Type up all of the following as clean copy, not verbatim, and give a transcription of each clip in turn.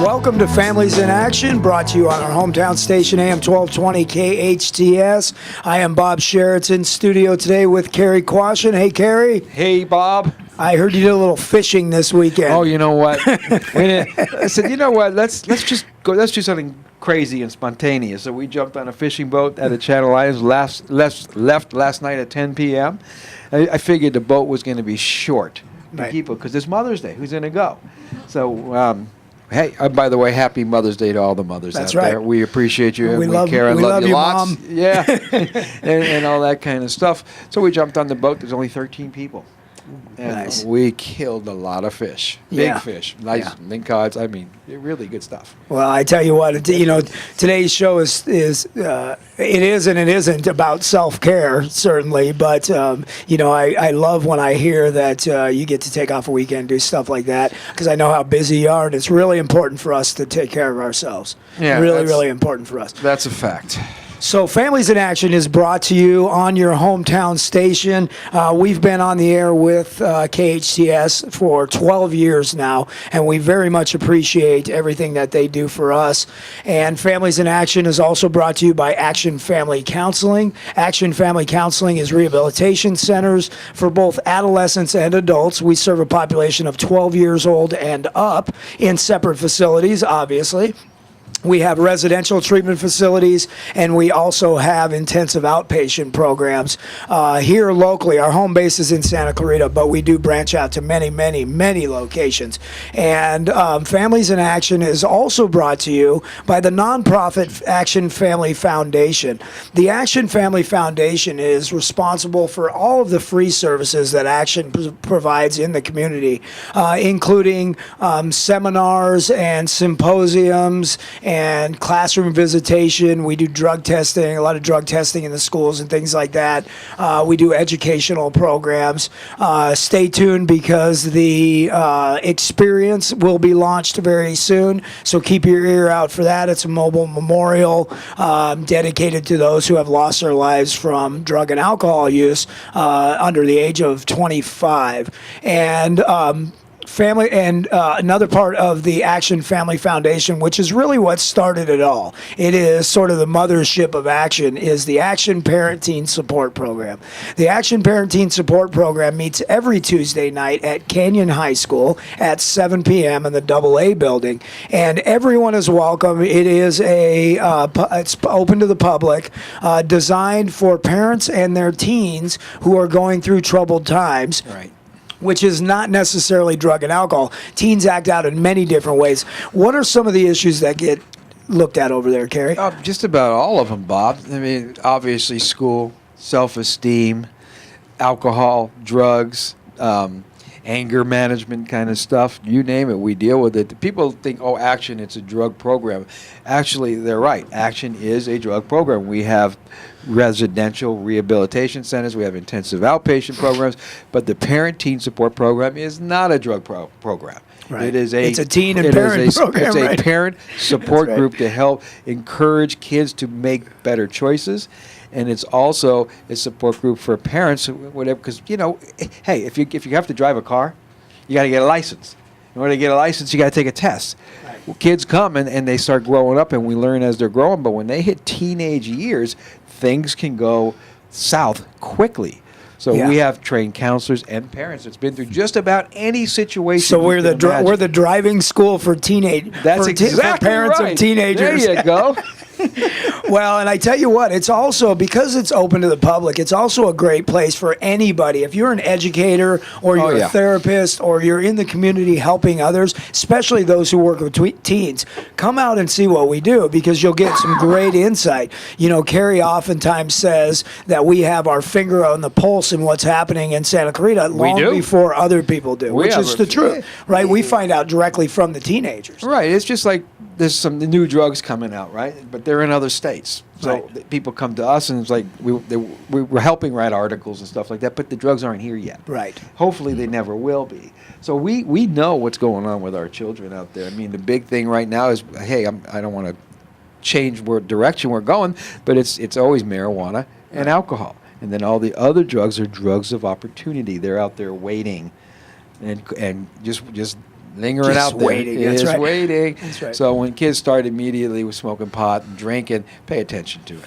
Welcome to Families in Action, brought to you on our hometown station, AM 1220 KHTS. I am Bob Sheraton, studio today with Cary Quashen. Hey, Cary. Hey, Bob. I heard you did a little fishing this weekend. Oh, you know what? I said, you know what? Let's just go. Let's do something crazy and spontaneous. So we jumped on a fishing boat at the Channel Islands. Left last night at 10 p.m. I figured the boat was going to be short to people because it's Mother's Day. Who's going to go? So. Hey, by the way, happy Mother's Day to all the mothers out there. We appreciate you. We love care and we love you you, lots. Mom. Yeah, and all that kind of stuff. So we jumped on the boat. There's only 13 people. And Nice. we killed a lot lot big fish, nice lingcods. I mean, really good stuff. Well, I tell you what, today's show is it is and it isn't about self-care, certainly, but I love when I hear that you get to take off a weekend and do stuff like that, because I know how busy you are, and it's really important for us to take care of ourselves. Yeah, really important for us. That's a fact. So Families in Action is brought to you on your hometown station. We've been on the air with KHTS for 12 years now, and we very much appreciate everything that they do for us. And Families in Action is also brought to you by Action Family Counseling. Action Family Counseling is rehabilitation centers for both adolescents and adults. We serve a population of 12 years old and up in separate facilities, obviously. We have residential treatment facilities, and we also have intensive outpatient programs here locally. Our home base is in Santa Clarita, but we do branch out to many locations. And Families in Action is also brought to you by the nonprofit Action Family Foundation. The Action Family Foundation is responsible for all of the free services that Action provides in the community, including seminars and symposiums and classroom visitation. We do drug testing, a lot of drug testing in the schools and things like that. We do educational programs. Stay tuned, because the experience will be launched very soon, so keep your ear out for that. It's a mobile memorial dedicated to those who have lost their lives from drug and alcohol use under the age of 25. And family and another part of the Action Family Foundation, which is really what started it all. It is sort of the mothership of Action, is the Action Parent Teen Support Program. The Action Parent Teen Support Program meets every Tuesday night at Canyon High School at 7 p.m. in the AA building, and everyone is welcome. It is it's open to the public, designed for parents and their teens who are going through troubled times. Right. Which is not necessarily drug and alcohol. Teens act out in many different ways. What are some of the issues that get looked at over there, Cary? Just about all of them, Bob. I mean, obviously school, self-esteem, alcohol, drugs, anger management kind of stuff. You name it, we deal with it. People think, oh, Action, it's a drug program. Actually, they're right. Action is a drug program. We have residential rehabilitation centers. We have intensive outpatient programs. But the Parent Teen Support Program is not a drug program. Right. It's a teen and parent program. It's a parent support group to help encourage kids to make better choices. And it's also a support group for parents, whatever. Because hey, if you have to drive a car, you got to get a license. In order to get a license, you got to take a test. Right. Well, kids come and they start growing up, and we learn as they're growing. But when they hit teenage years, things can go south quickly. So we have trained counselors and parents that's been through just about any situation. So we're the driving school for teenage. That's exactly for parents right. of teenagers. There you go. Well, and I tell you what, it's also, because it's open to the public, it's also a great place for anybody. If you're an educator, or you're a therapist, or you're in the community helping others, especially those who work with teens, come out and see what we do, because you'll get some great insight. Cary oftentimes says that we have our finger on the pulse in what's happening in Santa Clarita long before other people do, which is the truth, right? We find out directly from the teenagers. Right. It's just like there's some new drugs coming out, right? But they're in other states. So people come to us, and it's like we're helping write articles and stuff like that, but the drugs aren't here yet. Right. Hopefully they never will be. So we know what's going on with our children out there. I mean, the big thing right now is, hey, I don't want to change what direction we're going, but it's always marijuana and alcohol. And then all the other drugs are drugs of opportunity. They're out there waiting and just lingering Just out there. waiting. It That's is right. waiting. That's right. So when kids start immediately with smoking pot and drinking, pay attention to it.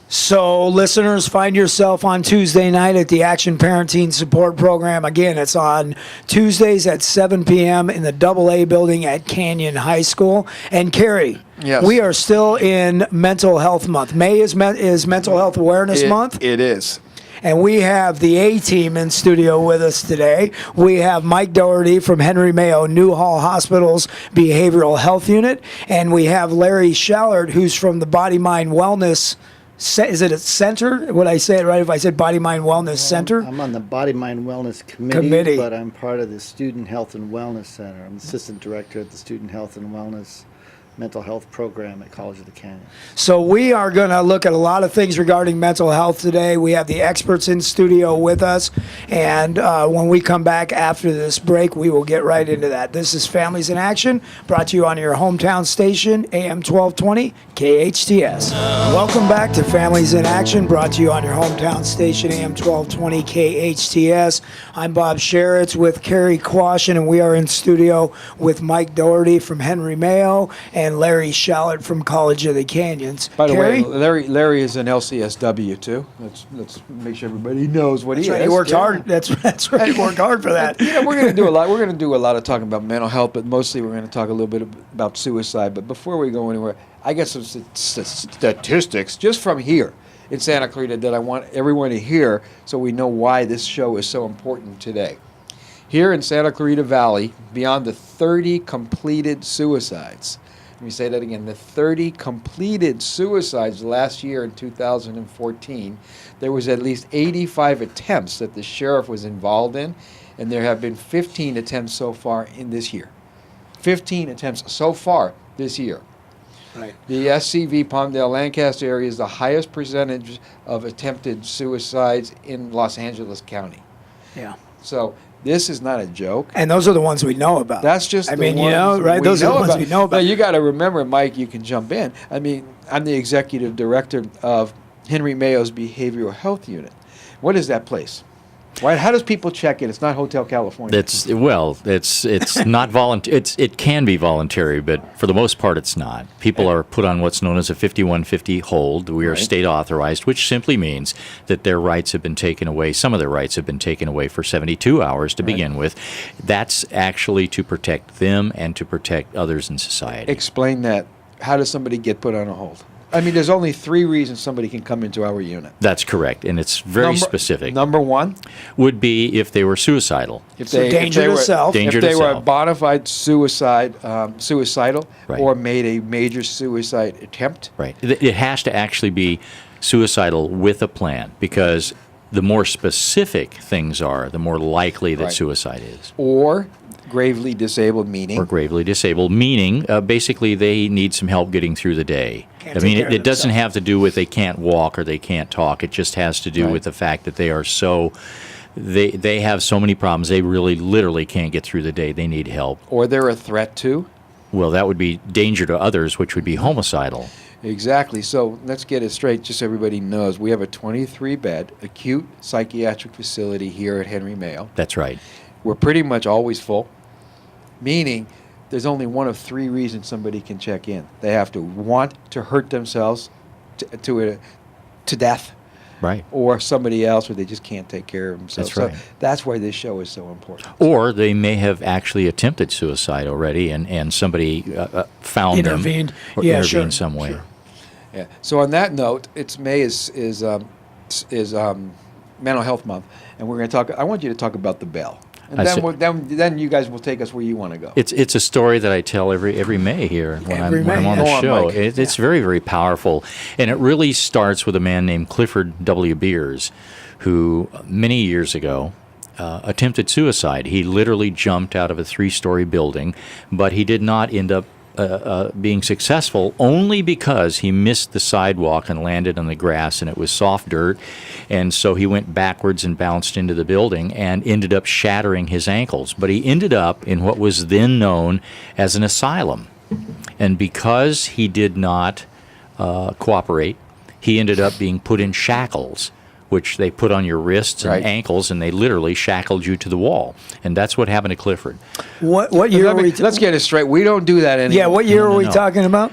So, listeners, find yourself on Tuesday night at the Action Parenting Support Program. Again, it's on Tuesdays at 7 p.m. in the AA building at Canyon High School. And Cary, Yes. we are still in Mental Health Month. May is Mental Health Awareness Month. It is. And we have the A-team in studio with us today. We have Mike Doherty from Henry Mayo Newhall Hospital's Behavioral Health Unit. And we have Larry Shallard, who's from the Body Mind Wellness. Is it a center? Would I say it right if I said Body Mind Wellness Center? I'm on the Body Mind Wellness Committee, but I'm part of the Student Health and Wellness Center. I'm Assistant Director at the Student Health and Wellness Mental Health Program at College of the Canyon. So we are going to look at a lot of things regarding mental health today. We have the experts in studio with us, and when we come back after this break, we will get right into that. This is Families in Action, brought to you on your hometown station, AM 1220, KHTS. Welcome back to Families in Action, brought to you on your hometown station, AM 1220, KHTS. I'm Bob Sheritz with Cary Quashen, and we are in studio with Mike Doherty from Henry Mayo and Larry Shallard from College of the Canyons. By the Cary? way, Larry is an LCSW too. Let's make sure everybody knows what he That's right. is. He worked Yeah. hard. That's right. He worked hard for that. Yeah, we're going to do a lot. We're going to do a lot of talking about mental health, but mostly we're going to talk a little bit about suicide. But before we go anywhere, I got some statistics just from here in Santa Clarita that I want everyone to hear, so we know why this show is so important today. Here in Santa Clarita Valley, beyond the 30 completed suicides. Let me say that again. The 30 completed suicides last year in 2014, there was at least 85 attempts that the sheriff was involved in, and there have been 15 attempts so far in this year. 15 attempts so far this year. Right. The SCV Palmdale Lancaster area is the highest percentage of attempted suicides in Los Angeles County. Yeah. So this is not a joke. And those are the ones we know about. That's just I the mean, ones you know, right? we Those are the ones about. we know about. Now, you got to remember, Mike, you can jump in. I mean, I'm the executive director of Henry Mayo's Behavioral Health Unit. What is that place? Why? How does people check in? It's not Hotel California. It's not voluntary. It can be voluntary, but for the most part, it's not. People are put on what's known as a 5150 hold. We are Right. state authorized, which simply means that their rights have been taken away. Some of their rights have been taken away for 72 hours to begin with. That's actually to protect them and to protect others in society. Explain that. How does somebody get put on a hold? I mean, there's only 3 reasons somebody can come into our unit. That's correct, and it's very specific. Number 1, Would be if they were suicidal. if So they danger if they to were, self. Danger if to they were a self. bona fide suicidal, Right. or made a major suicide attempt. Right. It has to actually be suicidal with a plan, because the more specific things are, the more likely that Right. suicide is. Or gravely disabled, meaning Or gravely disabled, meaning basically they need some help getting through the day. Can't I take mean, care of it doesn't themselves. have to do with they can't walk or they can't talk. It just has to do Right. with the fact that they are so, they have so many problems. They really literally can't get through the day. They need help. or they're a threat to. Well, that would be danger to others, which would be homicidal. Exactly. So let's get it straight, just so everybody knows. We have a 23-bed acute psychiatric facility here at Henry Mayo. That's right. We're pretty much always full, meaning there's only one of 3 reasons somebody can check in. They have to want to hurt themselves to death, Right. or somebody else, or they just can't take care of themselves. That's right. So that's why this show is so important. Or they may have actually attempted suicide already, and somebody found Intervened. them or Yeah, intervened sure, some way. sure. Yeah. So on that note, it's May is Mental Health Month, and we're going to talk. I want you to talk about the bell, and I then see. then you guys will take us where you want to go. It's a story that I tell every May here when Every I'm on May, the yeah. Go show. on, Mike. It's very, very powerful, and it really starts with a man named Clifford W. Beers, who many years ago attempted suicide. He literally jumped out of a 3-story building, but he did not end up being successful, only because he missed the sidewalk and landed on the grass, and it was soft dirt, and so he went backwards and bounced into the building and ended up shattering his ankles. But he ended up in what was then known as an asylum, and because he did not cooperate, he ended up being put in shackles, which they put on your wrists and Right. ankles, and they literally shackled you to the wall. And that's what happened to Clifford. What year are we? Let's get it straight. We don't do that anymore. Yeah, what year are we no. talking about?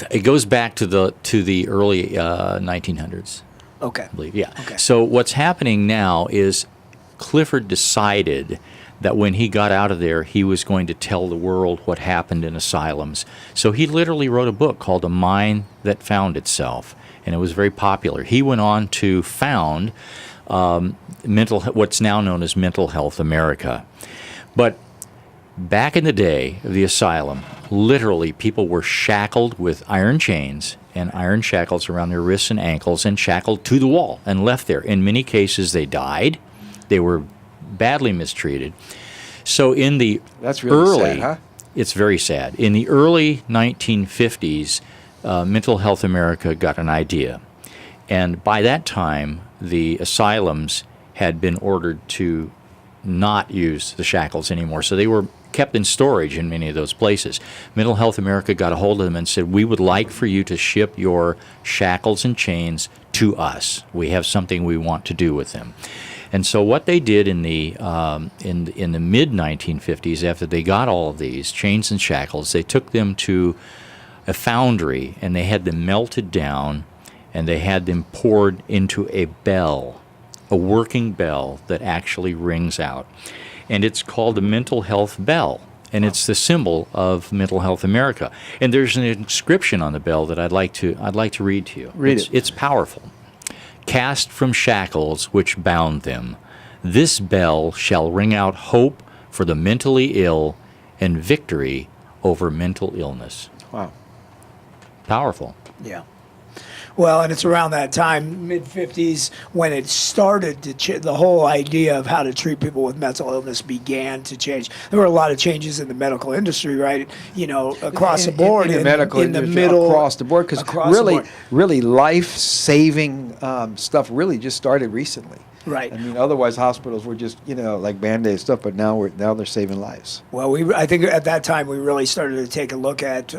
It goes back to the early 1900s. Okay. I believe. Yeah. Okay. So what's happening now is Clifford decided that when he got out of there, he was going to tell the world what happened in asylums. So he literally wrote a book called A Mind That Found Itself, and it was very popular. He went on to found what's now known as Mental Health America. But back in the day of the asylum, literally people were shackled with iron chains and iron shackles around their wrists and ankles and shackled to the wall and left there. In many cases, they died. They were badly mistreated. So in the That's really early, sad, huh? it's very sad. In the early 1950s, Mental Health America got an idea. And by that time, the asylums had been ordered to not use the shackles anymore. So they were kept in storage in many of those places. Mental Health America got a hold of them and said, we would like for you to ship your shackles and chains to us. We have something we want to do with them. And so what they did in the mid 1950s, after they got all of these chains and shackles, they took them to a foundry and they had them melted down and they had them poured into a bell, a working bell that actually rings out. And it's called the Mental Health Bell, and it's the symbol of Mental Health America. And there's an inscription on the bell that I'd like to read to you. Read it. It's powerful. Cast from shackles which bound them, this bell shall ring out hope for the mentally ill and victory over mental illness. Wow. Powerful. Yeah. Well, and it's around that time, mid-50s, when it started to the whole idea of how to treat people with mental illness began to change. There were a lot of changes in the medical industry, right? You know, across the board, in the medical in the industry, middle, across the board, because really life-saving stuff really just started recently. Right. I mean, otherwise hospitals were just, like Band-Aid stuff, but now they're saving lives. Well, I think at that time we really started to take a look at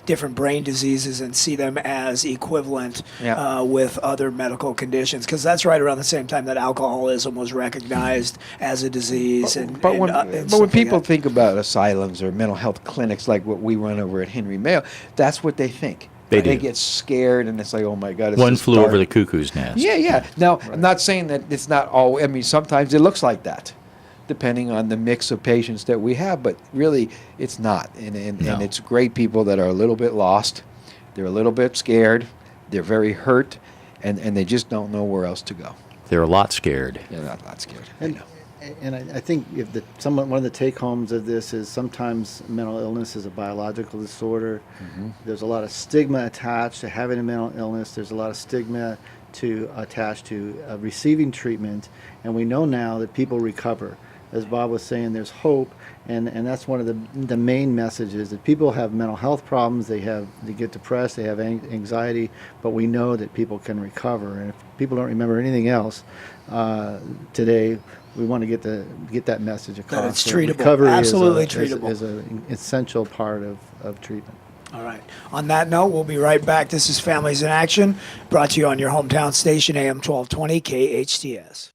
different brain diseases and see them as equivalent with other medical conditions, because that's right around the same time that alcoholism was recognized as a disease. But when people think about asylums or mental health clinics like what we run over at Henry Mayo, that's what they think. They They do. get scared, and it's like, oh my God, it's One just flew dark. over the cuckoo's nest. Yeah. Now, I'm not saying that it's not all. I mean, sometimes it looks like that, depending on the mix of patients that we have. But really, it's not. And it's great people that are a little bit lost. They're a little bit scared. They're very hurt, and they just don't know where else to go. They're a lot scared. They're not scared. And I think one of the take-homes of this is sometimes mental illness is a biological disorder. Mm-hmm. There's a lot of stigma attached to having a mental illness. There's a lot of stigma attached to receiving treatment. And we know now that people recover. As Bob was saying, there's hope. And that's one of the main messages, that people have mental health problems. They get depressed. They have anxiety. But we know that people can recover. And if people don't remember anything else today, we want to get that message across. That it's treatable. Recovery Absolutely treatable. treatable. Is an essential part of treatment. All right. On that note, we'll be right back. This is Families in Action, brought to you on your hometown station, AM 1220 KHTS.